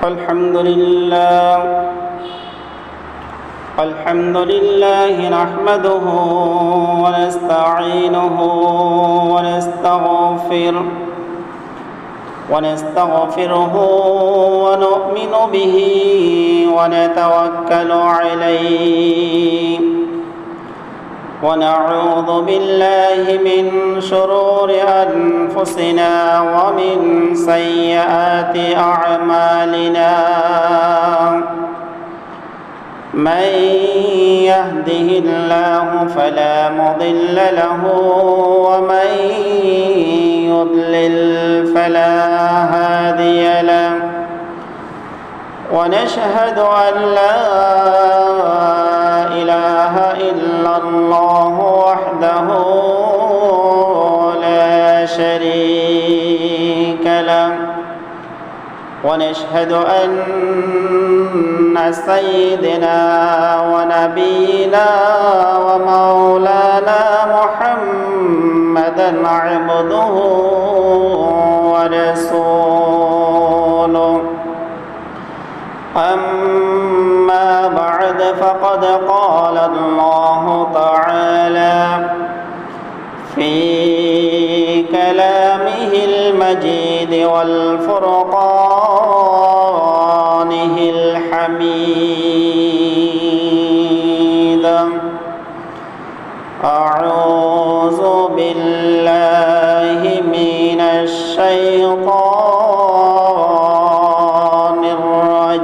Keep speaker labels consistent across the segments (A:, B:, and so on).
A: الحمد لله نحمده ونستعينه ونستغفره ونؤمن به ونتوكل عليه ونعوذ بالله من شرور أنفسنا ومن سيئات أعمالنا من يهده الله فلا مضل له ومن يضلل فلا هادي له ونشهد أن لا إله إلا الله وحده لا شريك له ونشهد أن سيدنا ونبينا ومولانا محمدا عبده ورسوله أما بعد فقد قال الله تعالى في كلامه المجيد والفرقانه الحميد أعوذ بالله من الشيطان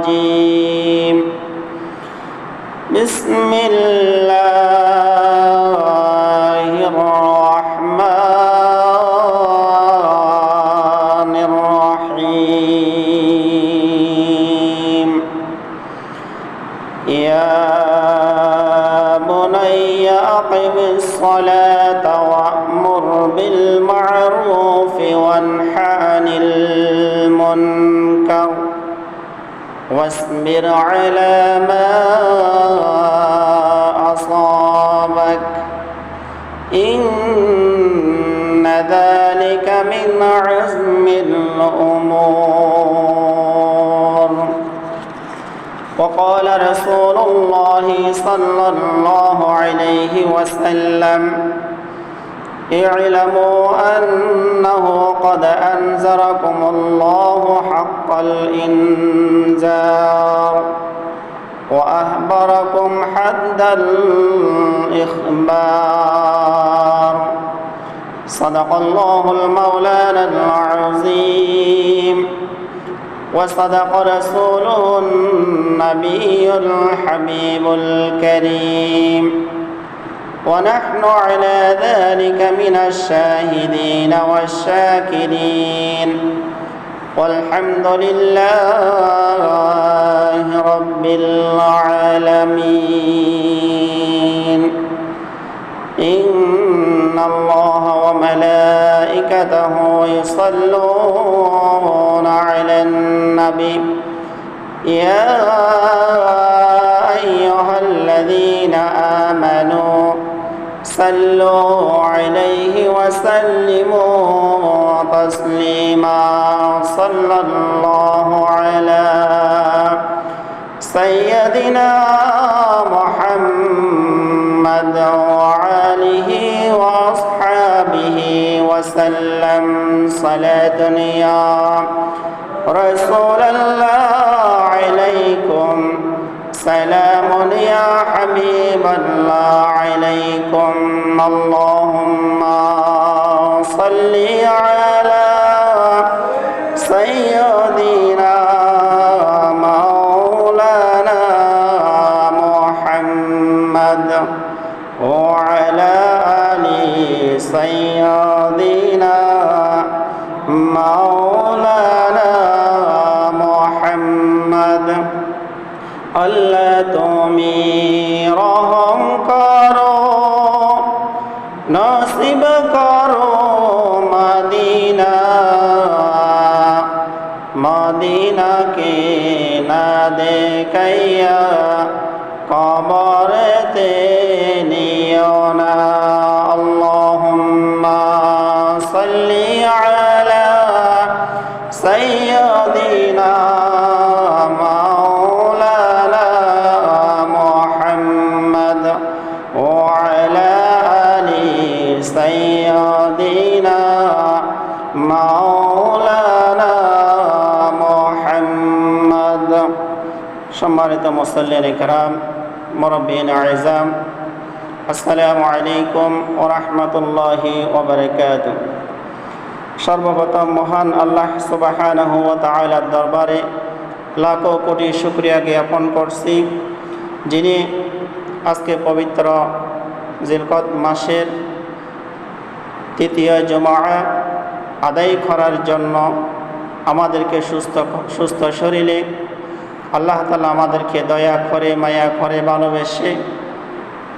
A: الرجيم بسم الله الرحمن الرحيم يا بني أقم الصلاة وأمر بالمعروف وانه عن المنكر واصبر على ما أصابك إن ذلك من عزم الأمور وقال رسول الله صلى الله عليه وسلم اعلموا أنه قد أنذركم الله حق الإنذار وأخبركم حد الإخبار صدق الله المولانا العظيم وصدق رسوله النبي الحبيب الكريم ونحن على ذلك من الشاهدين والشاكرين والحمد لله رب العالمين إن الله وملائكته يصلون على النبي يا أيها الذين آمنوا صلوا عليه وسلموا تسليما صلى الله على سيدنا محمد وآله وأصحابه وسلم صلاة يا رسول الله عليكم سلام يا حبيب الله عليكم اللهم صل على سيدنا مولانا محمد وعلى آل سيدنا مولانا محمد আল্লাহ তুমি রহম করো নসিব করো মদিনা মদিনাকে না দেখাইয়া কবরেতে নিও না আল্লাহুম্মা সাল্লি আলা সাইয়্যিদিনা سيدنا مولانا محمد সম্মানিত মুসল্লিন ইকরাম মুরব্বিন আযম আসসালামু আলাইকুম ওয়া রাহমাতুল্লাহি ওয়া বারাকাতুহু। সর্বপ্রথম মহান আল্লাহ সুবহানাহু ওয়া তাআলার দরবারে লাখো কোটি শুকরিয়া জ্ঞাপন করছি, যিনি আজকে পবিত্র জিলকদ মাসের তৃতীয় জুমআ আদায় করার জন্য আমাদেরকে সুস্থ শরীরে আল্লাহ তাআলা আমাদেরকে দয়া করে মায়া করে ভালোবেসে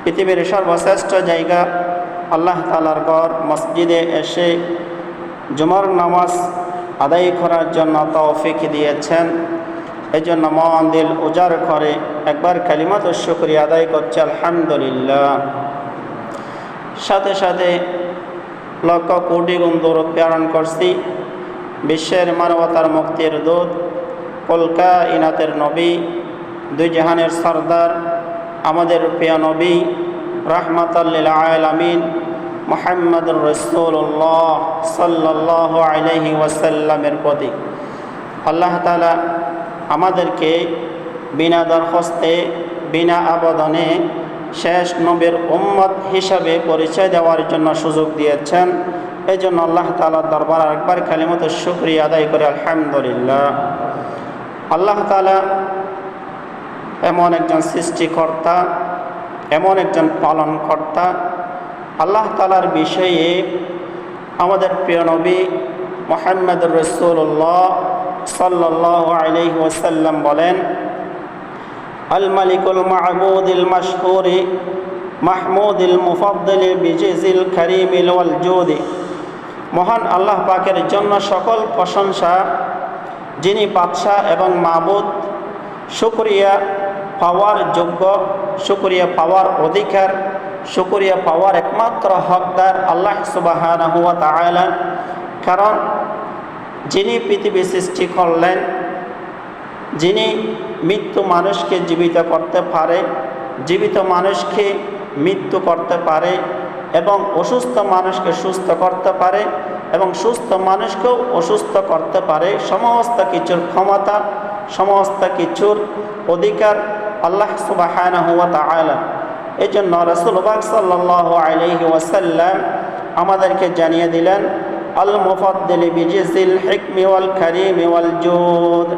A: পৃথিবীর সর্বশ্রেষ্ঠ জায়গা আল্লাহ তাআলার ঘর মসজিদে এসে জুমার নামাজ আদায় করার জন্য তৌফিক দিয়েছেন। এই জন্য মন দিল উজাড় করে একবার কালিমাত শুকরিয়া আদায় করছে আলহামদুলিল্লাহ। সাথে সাথে লক্ষ কোটি গুণ দরুদ প্রেরণ করছি বিশ্বের মানবতার মুক্তির দূত কুল কায়নাতের নবী দুই জাহানের সরদার আমাদের প্রিয় নবী রাহমাতাল লিল আলামিন মুহাম্মদুর রাসূলুল্লাহ সাল্লাল্লাহু আলাইহি ওয়াসাল্লামের প্রতি আল্লাহ তাআলা আমাদেরকে বিনা দরখাস্তে বিনা আবেদনে শেষ নবীর উম্মত হিসাবে পরিচয় দেওয়ার জন্য সুযোগ দিয়েছেন। এই জন্য আল্লাহ তাআলার দরবারে একবার কালিমাত শুকরিয়া আদায় করে আলহামদুলিল্লাহ। আল্লাহ তাআলা এমন একজন সৃষ্টিকর্তা, এমন একজন পালনকর্তা। আল্লাহ তাআলার বিষয়ে আমাদের প্রিয় নবী মুহাম্মদুর রাসূলুল্লাহ সাল্লাল্লাহু আলাইহি ওয়াসাল্লাম বলেন, আল মালিকুল মা'বুদুল মাশহুর মাহমুদুল মুফাদ্দাল বিজিল কারীমিল ওয়াল জুদি। মহান আল্লাহ পাকের জন্য সকল প্রশংসা, যিনি বাদশা এবং মাবুদ, শুকরিয়া পাওয়ার যোগ্য, শুকরিয়া পাওয়ার অধিকার, শুকরিয়া পাওয়ার একমাত্র হকদার আল্লাহ সুবহানাহু ওয়া তাআলা। কারণ যিনি পৃথিবী সৃষ্টি করলেন, যিনি মৃত্যু মানুষকে জীবিত করতে পারে, জীবিত মানুষকে মৃত্যু করতে পারে এবং অসুস্থ মানুষকে সুস্থ করতে পারে এবং সুস্থ মানুষকেও অসুস্থ করতে পারে, সমস্ত কিছুর ক্ষমতা, সমস্ত কিছুর অধিকার আল্লাহ সুবহানাহু ওয়া তাআলা। এই জন্য রাসূলুল্লাহ সাল্লাল্লাহু আলাইহি ওয়াসাল্লাম আমাদেরকে জানিয়ে দিলেন, আল মুফাদ্দিল বিজিল হিকমি ওয়াল কারীমি ওয়াল জুদ।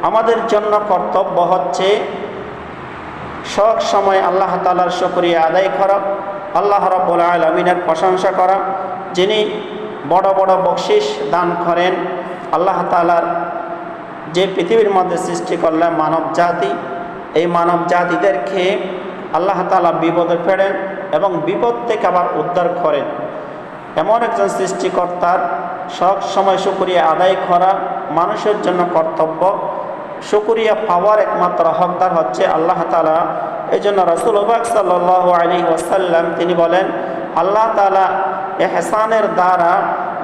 A: আমাদের জন্য কর্তব্য হচ্ছে সব সময় আল্লাহ তাআলার শুকরিয়া আদায় করা, আল্লাহ রাব্বুল আলামিনের প্রশংসা করা, যিনি বড় বড় বকশিশ দান করেন। আল্লাহ তাআলার যে পৃথিবীর মধ্যে সৃষ্টি করলেন মানব জাতি, এই মানব জাতিদেরকে আল্লাহ তাআলা বিপদে ফেলেন এবং বিপদ থেকে আবার উদ্ধার করেন। এমন একজন সৃষ্টিকর্তার সব সময় শুকরিয়া আদায় করা মানুষের জন্য কর্তব্য। শুকরিয়া পাওয়ার একমাত্র হকদার হচ্ছে আল্লাহ তাআলা। এই জন্য রাসূলুল্লাহ সাল্লাল্লাহু আলাইহি ওয়াসাল্লাম তিনি বলেন, আল্লাহ তাআলা ইহসানের দ্বারা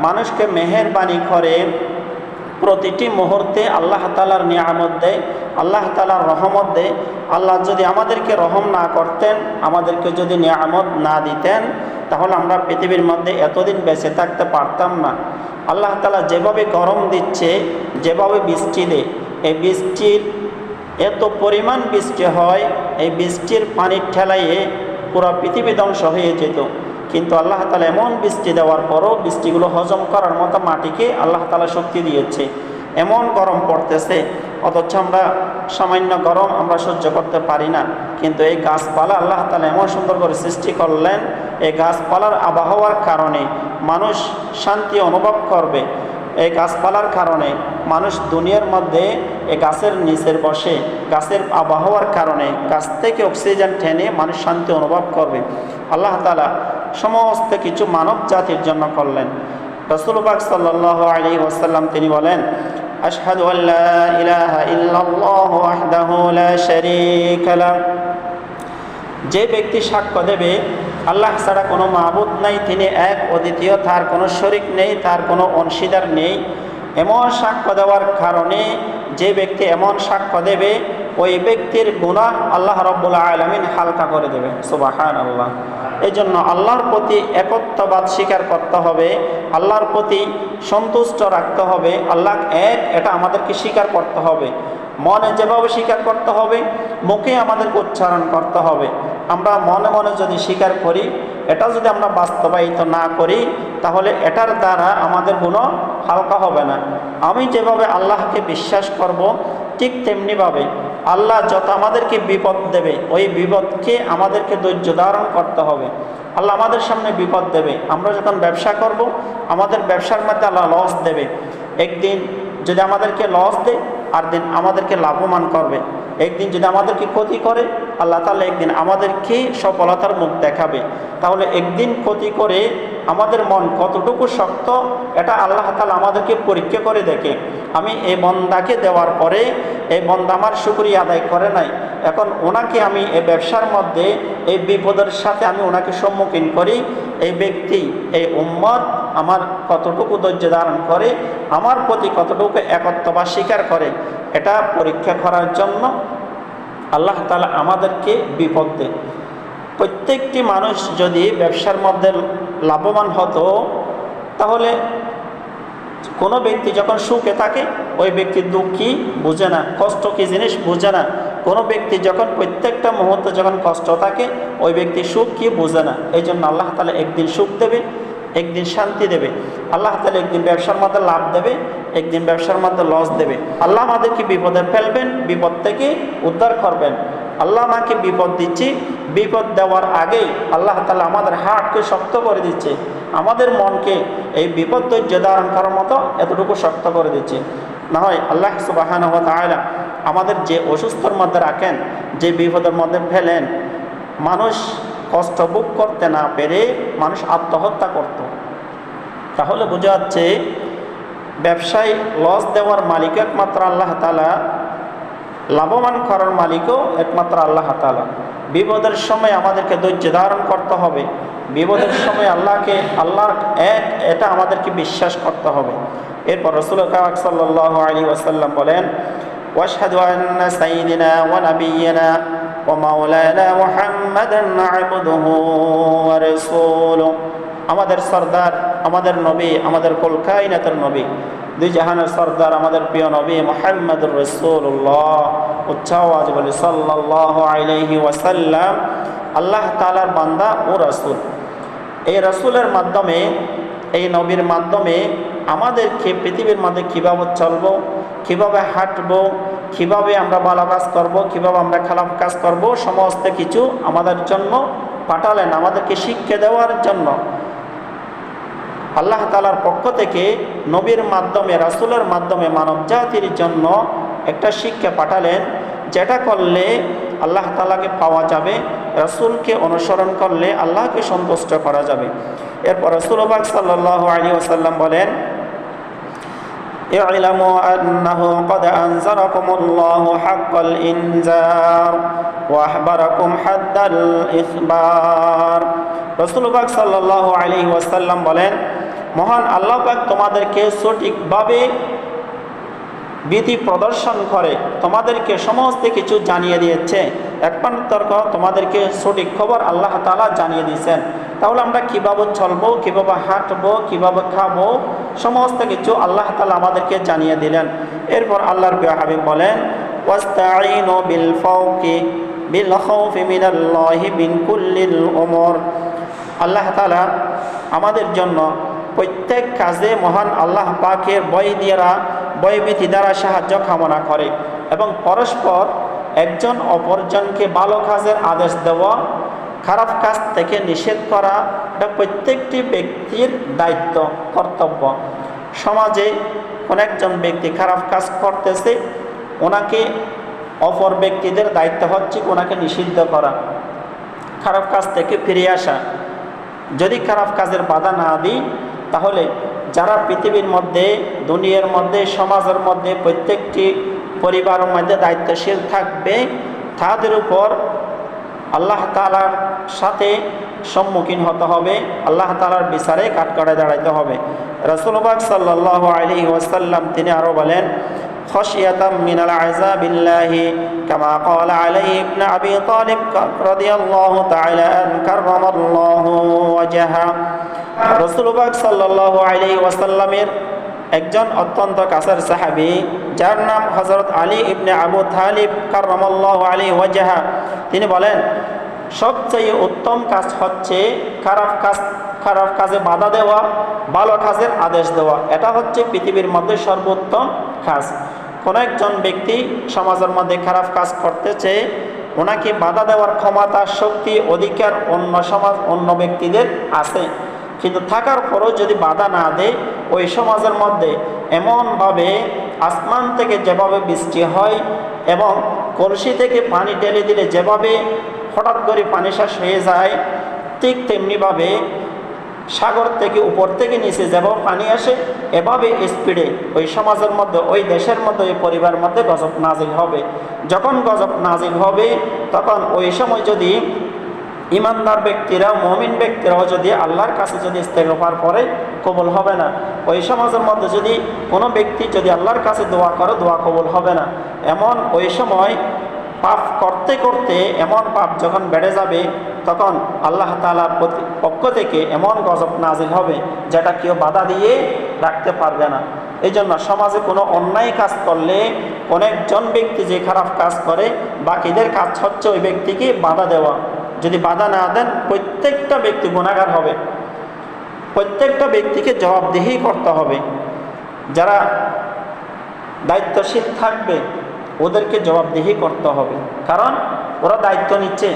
A: মানুষকে মেহেরবানি করে প্রতিটি মুহূর্তে আল্লাহ তাআলার নিয়ামত দেয়, আল্লাহ তাআলার রহমত দেয়। আল্লাহ যদি আমাদেরকে রহম না করতেন, আমাদেরকে যদি নিয়ামত না দিতেন, তাহলে আমরা পৃথিবীর মধ্যে এতদিন বেঁচে থাকতে পারতাম না। আল্লাহ তাআলা যেভাবে গরম দিচ্ছে, যেভাবে বৃষ্টি দেয়, এই বৃষ্টির এত পরিমাণ বৃষ্টি হয়, এই বৃষ্টির পানির ঠেলাইয়ে পুরো পৃথিবী ধ্বংস হয়ে যেত। কিন্তু আল্লাহ তাআলা এমন বৃষ্টি দেওয়ার পরও বৃষ্টিগুলো হজম করার মতো মাটিকে আল্লাহ তাআলা শক্তি দিয়েছে। এমন গরম পড়তেছে, অথচ আমরা সামান্য গরম আমরা সহ্য করতে পারি না। কিন্তু এই গাছপালা আল্লাহ তাআলা এমন সুন্দর করে সৃষ্টি করলেন, এই গাছপালার আবহাওয়ার কারণে মানুষ শান্তি অনুভব করবে। এই গাছপালার কারণে মানুষ দুনিয়ার মধ্যে এই গাছের নিচের বসে, গাছের আবহাওয়ার কারণে গাছ থেকে অক্সিজেন টেনে মানুষ শান্তি অনুভব করবে। আল্লাহ তাআলা সমস্ত কিছু মানব জাতির জন্য করলেন। রাসূলুল্লাহ সাল্লাল্লাহু আলাইহি ওয়াসাল্লাম তিনি বলেন, আশহাদু আল্লা ইলাহা ইল্লাল্লাহু ওয়াহদাহু লা শারীকা লাহু। যে ব্যক্তি সাক্ষ্য দেবে আল্লাহ ছাড়া কোনো মাবুদ নাই, তিনি এক অদ্বিতীয়, তার কোনো শরীক নেই, তার কোনো অংশীদার নেই, এমন সাক্ষ্য দেওয়ার কারণে যে ব্যক্তি এমন সাক্ষ্য দেবে ওই ব্যক্তির গুনাহ আল্লাহ রাব্বুল আলামিন হালকা করে দেবে। সুবহানাল্লাহ। এই জন্য আল্লাহর প্রতি একত্ববাদ স্বীকার করতে হবে, আল্লাহর প্রতি সন্তুষ্ট রাখতে হবে। আল্লাহ এক, এটা আমাদেরকে স্বীকার করতে হবে। মনে যেভাবে স্বীকার করতে হবে, মুখে আমাদেরকে উচ্চারণ করতে হবে। আমরা মনে মনে যদি স্বীকার করি, এটা যদি আমরা বাস্তবায়িত না করি, তাহলে এটার দ্বারা আমাদের গুণ হালকা হবে না। আমি যেভাবে আল্লাহকে বিশ্বাস করব, ঠিক তেমনিভাবে আল্লাহ যত আমাদেরকে বিপদ দেবে, ওই বিপদকে আমাদেরকে ধৈর্য ধারণ করতে হবে। আল্লাহ আমাদের সামনে বিপদ দেবে। আমরা যখন ব্যবসা করব, আমাদের ব্যবসার মধ্যে আল্লাহ লস দেবে। একদিন যদি আমাদেরকে লস দেয়, আর দিন আমাদেরকে লাভবান করবে। একদিন যদি আমাদেরকে ক্ষতি করে, আল্লাহ তাআলা একদিন আমাদেরকে সফলতার মুখ দেখাবে। তাহলে একদিন ক্ষতি করে আমাদের মন কতটুকু শক্ত, এটা আল্লাহ তাআলা আমাদেরকে পরীক্ষা করে দেখে। আমি এই বন্দাকে দেওয়ার পরে এই বন্দা আমার শুকরিয়া আদায় করে নাই, এখন ওনাকে আমি এই ব্যবসার মধ্যে এই বিপদের সাথে আমি ওনাকে সম্মুখীন করি, এই ব্যক্তি এই উম্মত আমার কতটুকু ধৈর্য ধারণ করে, আমার প্রতি কতটুকু একত্ববাদ স্বীকার করে, এটা পরীক্ষা করার জন্য আল্লাহ তাআলা আমাদেরকে বিপদ দেয়। প্রত্যেকটি মানুষ যদি ব্যবসার মধ্যে লাভবান হতো, তাহলে কোনো ব্যক্তি যখন সুখে থাকে, ওই ব্যক্তি দুঃখ কি বুঝে না, কষ্ট কি জিনিস বুঝে না। কোনো ব্যক্তি যখন প্রত্যেকটা মুহূর্তে যখন কষ্ট থাকে, ওই ব্যক্তি সুখ কি বুঝে না। এই জন্য আল্লাহ তাআলা একদিন সুখ দেবে, একদিন শান্তি দেবে। আল্লাহ তাআলা একদিন ব্যবসার মধ্যে লাভ দেবে, একদিন ব্যবসার মধ্যে লস দেবে। আল্লাহ আমাদেরকে বিপদে ফেলবেন, বিপদ থেকে উদ্ধার করবেন। আল্লাহ আমাকে বিপদ দিচ্ছি, বিপদ দেওয়ার আগেই আল্লাহ তাআলা আমাদের হাতকে শক্ত করে দিচ্ছে, আমাদের মনকে এই বিপদ ধৈর্য ধারণ করার মতো এতটুকু শক্ত করে দিচ্ছে। না হয় আল্লাহ সুবহানাহু ওয়া তাআলা আমাদের যে অসুস্থর মধ্যে রাখেন, যে বিপদের মধ্যে ফেলেন, মানুষ কষ্ট ভোগ করতে না পেরে মানুষ আত্মহত্যা করত। তাহলে বোঝা যাচ্ছে ব্যবসায় লস দেওয়ার মালিক একমাত্র আল্লাহ তাআলা, লাভবান করার মালিকও একমাত্র আল্লাহ তাআলা। বিপদের সময় আমাদেরকে ধৈর্য ধারণ করতে হবে, বিপদের সময় আল্লাহর এক, এটা আমাদেরকে বিশ্বাস করতে হবে। এরপর রাসূল পাক সাল্লাল্লাহু আলাইহি ওয়াসাল্লাম বলেন, ওয়াশহাদু আন্না সাইয়্যিদানা ওয়া নাবিয়্যানা ওয়া মাওলানা মুহাম্মাদান আবদুহু ওয়া রাসূলুহু। আমাদের সরদার, আমাদের নবী, আমাদের কুল কায়নাতের নবী, দুই জাহানের সরদার, আমাদের প্রিয় নবী মুহাম্মদুর রাসূলুল্লাহ, উচ্চ আওয়াজে বলি সাল্লাল্লাহু আলাইহি ওয়াসাল্লাম, আল্লাহ তাআলার বান্দা ও রাসূল। এই রাসূলের মাধ্যমে, এই নবীর মাধ্যমে আমাদেরকে পৃথিবীর মধ্যে কীভাবে চলবো, কীভাবে হাঁটবো, কীভাবে আমরা ভালো কাজ করবো, কীভাবে আমরা খারাপ কাজ করব, সমস্ত কিছু আমাদের জন্য পাঠালেন, আমাদেরকে শিক্ষা দেওয়ার জন্য। আল্লাহ তাআলার পক্ষ থেকে নবীর মাধ্যমে, রাসূলের মাধ্যমে মানব জাতির জন্য একটা শিক্ষা পাঠালেন, যেটা করলে আল্লাহ তাআলাকে পাওয়া যাবে, রাসূলকে অনুসরণ করলে আল্লাহকে সন্তুষ্ট করা যাবে। এরপর রাসূল পাক সাল্লাল্লাহু আলাইহি ওয়াসাল্লাম বলেন, ই'লামু আন্নাহু ক্বাদ আনজারাকুমুল্লাহু হাক্কাল ইনজার ওয়া আহবারাকুম হাদ্দাল ইখবার। রাসূল পাক সাল্লাল্লাহু আলাইহি ওয়াসাল্লাম বলেন, মহান আল্লাহ পাক তোমাদেরকে সঠিকভাবে বিধি প্রদর্শন করে তোমাদেরকে সমস্ত কিছু জানিয়ে দিয়েছে। একমাত্র তোমাদেরকে সঠিক খবর আল্লাহ তাআলা জানিয়ে দিয়েছেন। তাহলে আমরা কীভাবে চলবো, কীভাবে হাঁটবো, কীভাবে খাবো, সমস্ত কিছু আল্লাহ তাআলা আমাদেরকে জানিয়ে দিলেন। এরপর আল্লাহর প্রিয় হাবিব বলেন, ওয়াস্তাঈনু বিল খাউফি মিনাল্লাহি মিন কুল্লিল উমুর। আল্লাহ তাআলা আমাদের জন্য প্রত্যেক কাজে মহান আল্লাহ পাকের ভয়ভীতি দ্বারা সাহায্য কামনা করে এবং পরস্পর একজন অপরজনকে ভালো কাজের আদেশ দেওয়া, খারাপ কাজ থেকে নিষেধ করা, এটা প্রত্যেকটি ব্যক্তির দায়িত্ব, কর্তব্য। সমাজে কোন একজন ব্যক্তি খারাপ কাজ করতেছে, ওনাকে অপর ব্যক্তিদের দায়িত্ব হচ্ছে ওনাকে নিষিদ্ধ করা, খারাপ কাজ থেকে ফিরে আসা। যদি খারাপ কাজের বাধা না দিই, তাহলে যারা পৃথিবীর মধ্যে, দুনিয়ার মধ্যে, সমাজের মধ্যে প্রত্যেকটি পরিবারের মধ্যে দায়িত্বশীল থাকবে, তাদের উপর আল্লাহ তাআলার সাথে সম্মুখীন হতে হবে, আল্লাহ তাআলার বিচারে কাঠগড়ায় দাঁড়াইতে হবে। রাসূল পাক সাল্লাল্লাহু আলাইহি ওয়াসাল্লাম তিনি আরও বলেন, خشية من العذاب الله كما قال علي بن أبي طالب رضي الله تعالى عنه كرم الله وجهه رسول الله صلى الله عليه وسلم একজন অত্যন্ত কাছের সাহাবী যার নাম হযরত আলী ইবনে আবু তালিব কাররামাল্লাহু আলাইহি ওয়াজহা, তিনি বলেন সবচেয়ে উত্তম কাজ হচ্ছে খারাপ কাজে বাধা দেওয়া, ভালো কাজের আদেশ দেওয়া। এটা হচ্ছে পৃথিবীর মধ্যে সর্বোত্তম কাজ। কোনো একজন ব্যক্তি সমাজের মধ্যে খারাপ কাজ করতেছে, ওনাকে বাধা দেওয়ার ক্ষমতা, শক্তি, অধিকার অন্য ব্যক্তিদের আছে, কিন্তু থাকার পরও যদি বাধা না দেয়, ওই সমাজের মধ্যে এমনভাবে আসমান থেকে যেভাবে বৃষ্টি হয় এবং কলসি থেকে পানি ঢেলে দিলে যেভাবে হঠাৎ করে পানি শেষ হয়ে যায়, ঠিক তেমনিভাবে সাগর থেকে উপর থেকে নিচে যেভাবে পানি আসে, এভাবে স্পিডে ওই সমাজের মধ্যে, ওই দেশের মধ্যে, ওই পরিবারের মধ্যে গজব নাজিল হবে। যখন গজব নাজিল হবে, তখন ওই সময় যদি ইমানদার ব্যক্তিরা, মুমিন ব্যক্তিরাও যদি আল্লাহর কাছে যদি ইস্তেগফার করে, কবুল হবে না। ওই সমাজের মধ্যে যদি কোনো ব্যক্তি যদি আল্লাহর কাছে দোয়া করে, দোয়া কবুল হবে না। এমন ওই সময় পাপ করতে করতে এমন পাপ যখন বেড়ে যাবে, তখন আল্লাহ তাআলার পক্ষ থেকে এমন গজব নাজিল হবে যেটা কেউ বাধা দিয়ে রাখতে পারবে না। এই জন্য সমাজে কোনো অন্যায় কাজ করলে অনেকজন ব্যক্তি যে খারাপ কাজ করে, বাকিদের কাজ হচ্ছে ওই ব্যক্তিকে বাধা দেওয়া। যদি বাধা না দেন, প্রত্যেকটা ব্যক্তি গুনাহগার হবে, প্রত্যেকটা ব্যক্তিকে জবাবদিহি করতে হবে। যারা দায়িত্বশীল থাকবে ওদেরকে জবাবদিহি করতে হবে, কারণ ওরা দায়িত্ব নিচ্ছে,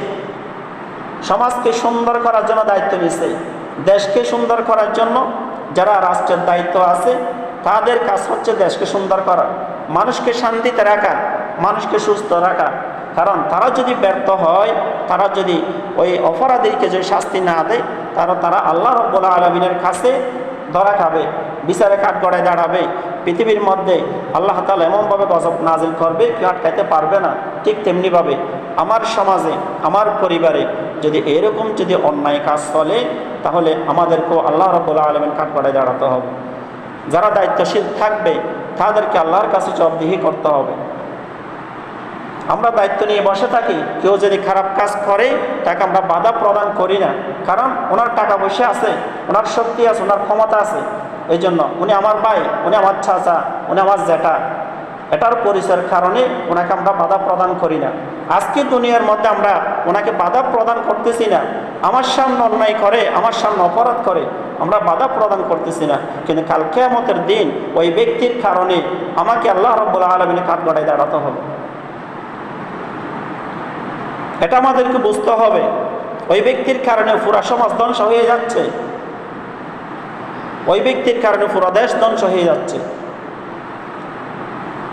A: সমাজকে সুন্দর করার জন্য দায়িত্ব নিচ্ছে, দেশকে সুন্দর করার জন্য যারা রাষ্ট্রের দায়িত্ব আছে তাদের কাজ হচ্ছে দেশকে সুন্দর করা, মানুষকে শান্তিতে রাখা, মানুষকে সুস্থ রাখা। কারণ তারা যদি ব্যর্থ হয়, তারা যদি ওই অপরাধীকে যদি শাস্তি না দেয়, তারা আল্লাহ রাব্বুল আলামিনের কাছে ধরা খাবে, বিচারে কাঠগড়ায় দাঁড়াবে। পৃথিবীর মধ্যে আল্লাহ তাআলা এমনভাবে গজব নাজিল করবে, কেউ আটকাইতে পারবে না। ঠিক তেমনিভাবে আমার সমাজে, আমার পরিবারে যদি এরকম যদি অন্যায় কাজ চলে, তাহলে আমাদেরকেও আল্লাহ রাব্বুল আলামিন কাঠগড়ায় দাঁড়াতে হবে। যারা দায়িত্বশীল থাকবে তাদেরকে আল্লাহর কাছে জবাবদিহি করতে হবে। আমরা দায়িত্ব নিয়ে বসে থাকি, কেউ যদি খারাপ কাজ করে তাকে আমরা বাধা প্রদান করি না, কারণ ওনার টাকা পয়সা আছে, ওনার শক্তি আছে, ওনার ক্ষমতা আছে, এই জন্য উনি আমার ভাই, উনি আমার চাচা, উনি আমার জ্যাঠা, এটার পরিচয়ের কারণে ওনাকে আমরা বাধা প্রদান করি না। আজকে দুনিয়ার মধ্যে আমরা ওনাকে বাধা প্রদান করতেছি না, আমার সামনে অন্যায় করে, আমার সামনে অপরাধ করে, আমরা বাধা প্রদান করতেছি না, কিন্তু কাল কিয়ামতের দিন ওই ব্যক্তির কারণে আমাকে আল্লাহ রাব্বুল আলামিনের কাঠগড়ায় দাঁড়াতে হবে। এটা আমাদেরকে বুঝতে হবে। ওই ব্যক্তির কারণে পুরা সমাজ ধ্বংস হয়ে যাচ্ছে, ওই ব্যক্তির কারণে পুরা দেশ ধ্বংস হয়ে যাচ্ছে।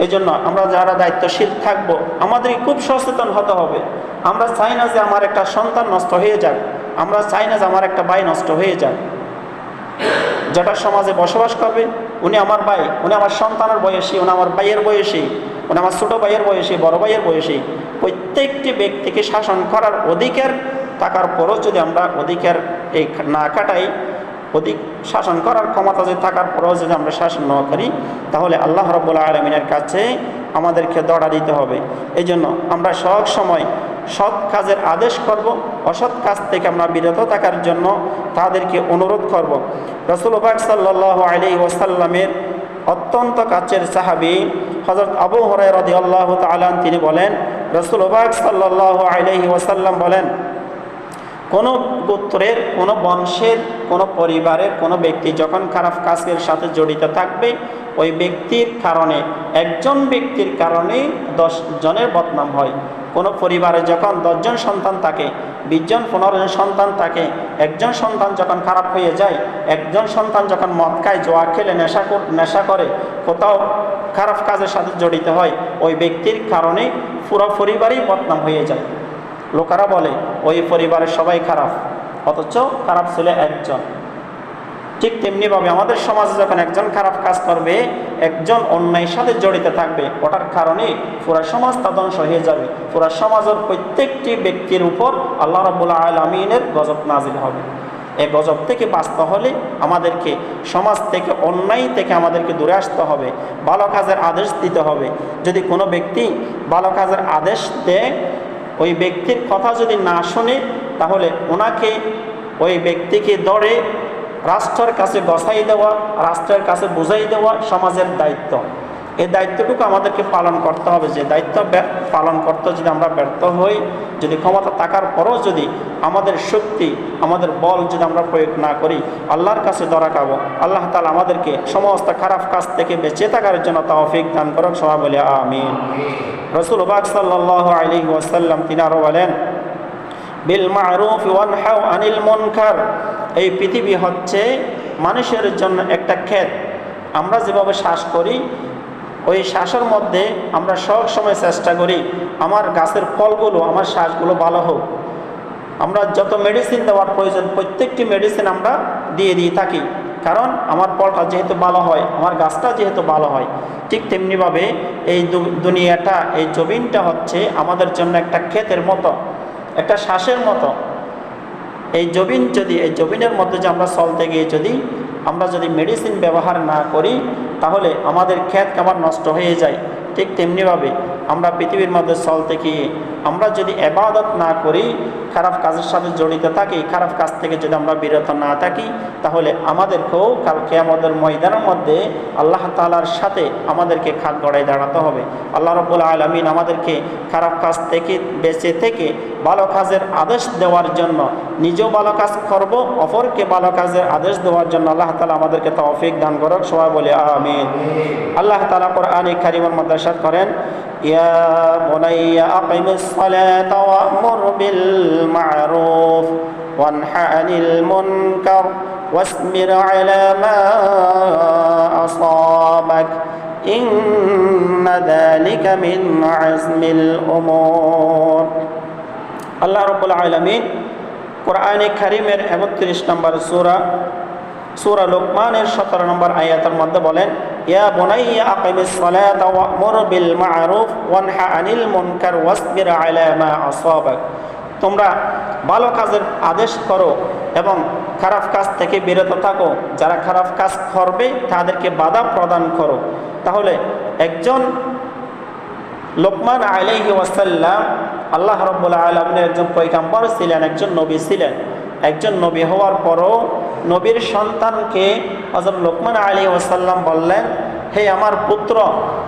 A: এই জন্য আমরা যারা দায়িত্বশীল থাকবো, আমাদেরকে খুব সচেতন হতে হবে। আমরা চাই না যে আমার একটা সন্তান নষ্ট হয়ে যাক, আমরা চাই না যে আমার একটা ভাই নষ্ট হয়ে যাক। যেটা সমাজে বসবাস করবে, উনি আমার ভাই, উনি আমার সন্তানের বয়সী, উনি আমার ভাইয়ের বয়সী, উনি আমার ছোটো ভাইয়ের বয়সী, বড় ভাইয়ের বয়সী। প্রত্যেকটি ব্যক্তিকে শাসন করার অধিকার থাকার পরও যদি আমরা অধিকার এই না কাটাই, শাসন করার ক্ষমতা যদি থাকার পরেও যদি আমরা শাসন না করি, তাহলে আল্লাহ রাব্বুল আলামিনের কাছে আমাদেরকে দড়া দিতে হবে। এই জন্য আমরা সব সময় সৎ কাজের আদেশ করব, অসৎ কাজ থেকে আমরা বিরত থাকার জন্য তাদেরকে অনুরোধ করব। রাসূলুল্লাহ সাল্লাল্লাহু আলাইহি ওয়াসাল্লামের অত্যন্ত কাছের সাহাবী হযরত আবু হুরায়রা রাদিয়াল্লাহু তাআলা তিনি বলেন, রাসূলুল্লাহ সাল্লাল্লাহু আলাইহি ওয়াসাল্লাম বলেন, কোনো গোত্রের, কোনো বংশের, কোনো পরিবারের কোনো ব্যক্তি যখন খারাপ কাজের সাথে জড়িত থাকবে, ওই ব্যক্তির কারণে, একজন ব্যক্তির কারণেই 10 জনের বদনাম হয়। কোনো পরিবারে যখন 10 জন সন্তান থাকে, 20 জন 15 জন সন্তান থাকে, একজন সন্তান যখন খারাপ হয়ে যায়, একজন সন্তান যখন মদ খায়, জোয়া খেলে, নেশা করে, কোথাও খারাপ কাজের সাথে জড়িত হয়, ওই ব্যক্তির কারণে পুরো পরিবারই বদনাম হয়ে যায়। লোকেরা বলে ওই পরিবারের সবাই খারাপ, অথচ খারাপ ছিল একজন। ঠিক তেমনিভাবে আমাদের সমাজে যখন একজন খারাপ কাজ করবে, একজন অন্যায়ের সাথে জড়িত থাকবে, ওটার কারণে পুরা সমাজটা ধ্বংস হয়ে যাবে। পুরা সমাজের প্রত্যেকটি ব্যক্তির উপর আল্লাহ রাব্বুল আলামিনের গজব নাজিল হবে। এই গজব থেকে বাঁচতে হলে আমাদেরকে সমাজ থেকে, অন্যায় থেকে আমাদেরকে দূরে আসতে হবে, ভালো কাজের আদেশ দিতে হবে। যদি কোনো ব্যক্তি ভালো কাজের আদেশ দেয়, ওই ব্যক্তির কথা যদি না শুনে, তাহলে ওনাকে, ওই ব্যক্তিকে ধরে রাষ্ট্রের কাছে বসাই দেওয়া, রাষ্ট্রের কাছে বুঝাই দেওয়া সমাজের দায়িত্ব। এই দায়িত্বটুকু আমাদেরকে পালন করতে হবে। যে দায়িত্ব পালন করতে যদি আমরা ব্যর্থ হই, যদি ক্ষমতা থাকার পরও যদি আমাদের শক্তি, আমাদের বল যদি আমরা প্রয়োগ না করি, আল্লাহর কাছে ধরা খাবো। আল্লাহ তাআলা আমাদেরকে সমস্ত খারাপ কাজ থেকে বেঁচে থাকার জন্য তৌফিক দান করুক, সবাই বলি আমিন। রাসূল পাক সাল্লাল্লাহু আলাইহি ওয়াসাল্লাম তিনি আরো বলেন, বিল মা'রুফ ওয়ানহাউ আনিল মুনকার। এই পৃথিবী হচ্ছে মানুষের জন্য একটা ক্ষেত। আমরা যেভাবে শ্বাস করি, ওই শ্বাসের মধ্যে আমরা সব সময় চেষ্টা করি আমার গাছের ফলগুলো, আমার শ্বাসগুলো ভালো হোক। আমরা যত মেডিসিন দেওয়ার প্রয়োজন, প্রত্যেকটি মেডিসিন আমরা দিয়ে থাকি, কারণ আমার ফলটা যেহেতু ভালো হয়, আমার গাছটা যেহেতু ভালো হয়। ঠিক তেমনিভাবে এই দুনিয়াটা, এই জমিনটা হচ্ছে আমাদের জন্য একটা ক্ষেতের মতো, একটা শ্বাসের মতো। এই জমিনের মধ্যে যে আমরা চলতে গিয়ে আমরা যদি মেডিসিন ব্যবহার না করি, তাহলে আমাদের ক্ষেত কেমন নষ্ট হয়ে যায়। ঠিক তেমনিভাবে আমরা পৃথিবীর মধ্যে চলতে গিয়ে আমরা যদি ইবাদত না করি, খারাপ কাজের সাথে জড়িত থাকি, খারাপ কাজ থেকে যদি আমরা বিরত না থাকি, তাহলে আমাদেরকেও কাল কিয়ামতের ময়দানের মধ্যে আল্লাহ তাআলার সাথে আমাদেরকে খাট গড়ায় দাঁড়াতে হবে। আল্লাহ রাব্বুল আলামিন আমাদেরকে খারাপ কাজ থেকে বেঁচে থেকে ভালো কাজের আদেশ দেওয়ার জন্য, নিজেও ভালো কাজ করব, অপরকে ভালো কাজের আদেশ দেওয়ার জন্য আল্লাহ তাআলা আমাদেরকে তৌফিক দান করুক, সবাই বলি আমিন। আল্লাহ তাআলা কোরআনে কারীমের মধ্যে ইরশাদ করেন, ইয়া বুনাইয়া আকিমিস সালাতা ওয়া'মুর বিল মা'রুফ ওয়ানহা আনিল মুনকার ওয়াসবির আলা মা আসাবাক ইন্না যালিকা মিন আজমিল উমুর। আল্লাহ রাব্বুল আলামিন কোরআনে কারীমের ৩১ নম্বর সূরা লোকমানের ১৭ নম্বর আয়াতের মধ্যে বলেন, ইয়া বুনাইয়া আকিমিস সালাতা ওয়া'মুর বিল মা'রুফ ওয়ানহা আনিল মুনকার ওয়াসবির আলা মা আসাবাক। তোমরা ভালো কাজের আদেশ করো এবং খারাপ কাজ থেকে বিরত থাকো। যারা খারাপ কাজ করবে তাদেরকে বাধা প্রদান করো। তাহলে একজন লোকমান আলাইহি ওয়াসাল্লাম আল্লাহ রাব্বুল আলামিনের একজন পয়গম্বর ছিলেন, একজন নবী ছিলেন। একজন নবী হওয়ার পরও নবীর সন্তানকে হযরত লোকমান আলাইহিস সালাম বললেন, হে আমার পুত্র,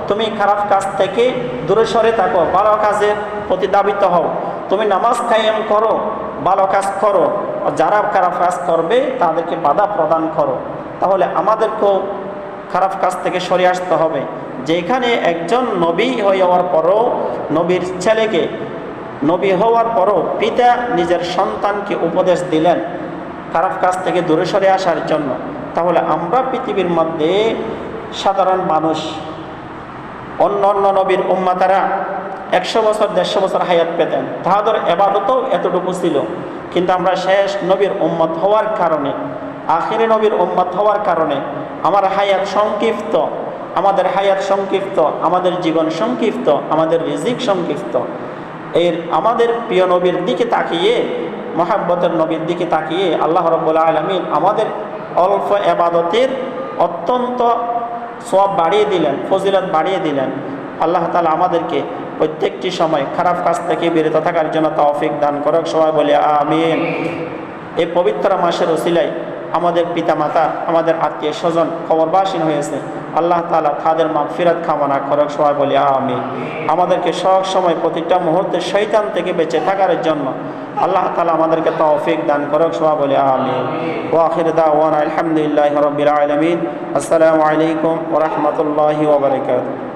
A: তুমি খারাপ কাজ থেকে দূরে সরে থাকো, ভালো কাজের প্রতি ধাবিত হও। তুমি নামাজ কায়েম করো, ভালো কাজ করো, যারা খারাপ কাজ করবে তাদেরকে বাধা প্রদান করো। তাহলে আমাদেরকেও খারাপ কাজ থেকে সরে আসতে হবে। যেখানে একজন নবী হয়ে যাওয়ার পরও, নবীর ছেলেকে নবী হওয়ার পরও পিতা নিজের সন্তানকে উপদেশ দিলেন খারাপ কাজ থেকে দূরে সরে আসার জন্য। তাহলে আমরা পৃথিবীর মধ্যে সাধারণ মানুষ, অন্য নবীর উম্মতারা 100 বছর 150 বছর হায়াত পেতেন, তাদের ইবাদতও এতটুকু ছিল। কিন্তু আমরা শেষ নবীর উম্মত হওয়ার কারণে, আখিরি নবীর উম্মত হওয়ার কারণে আমাদের হায়াত সংক্ষিপ্ত, আমাদের জীবন সংক্ষিপ্ত, আমাদের রিজিক সংক্ষিপ্ত। আমাদের প্রিয় নবীর দিকে তাকিয়ে, মহাব্বতের নবীর দিকে তাকিয়ে আল্লাহ রাব্বুল আলামিন আমাদের অল্প ইবাদতের অত্যন্ত সওয়াব বাড়িয়ে দিলেন, ফজিলত বাড়িয়ে দিলেন। আল্লাহ তাআলা আমাদেরকে প্রত্যেকটি সময় খারাপ কাজ থেকে বিরত থাকার জন্য তৌফিক দান করুক, সবাই বলি আমিন। এই পবিত্র মাসের ওসিলায় আমাদের পিতামাতা, আমাদের আত্মীয় স্বজন কবরবাসীন হয়েছে, আল্লাহ তাআলা তাদের মাগফিরাত কামনা করুক, সবাই বলি আমিন। আমাদেরকে সব সময় প্রতিটা মুহূর্তে শয়তান থেকে বেঁচে থাকার জন্য আল্লাহ তাআলা আমাদেরকে তৌফিক দান করুক, সবাই বলি আমিন। ওয়া আখিরু দাওয়ানা আলহামদুলিল্লাহি রাব্বিল আলামিন। আসসালামু আলাইকুম ওয়া রাহমাতুল্লাহি ওয়া বারাকাতুহু।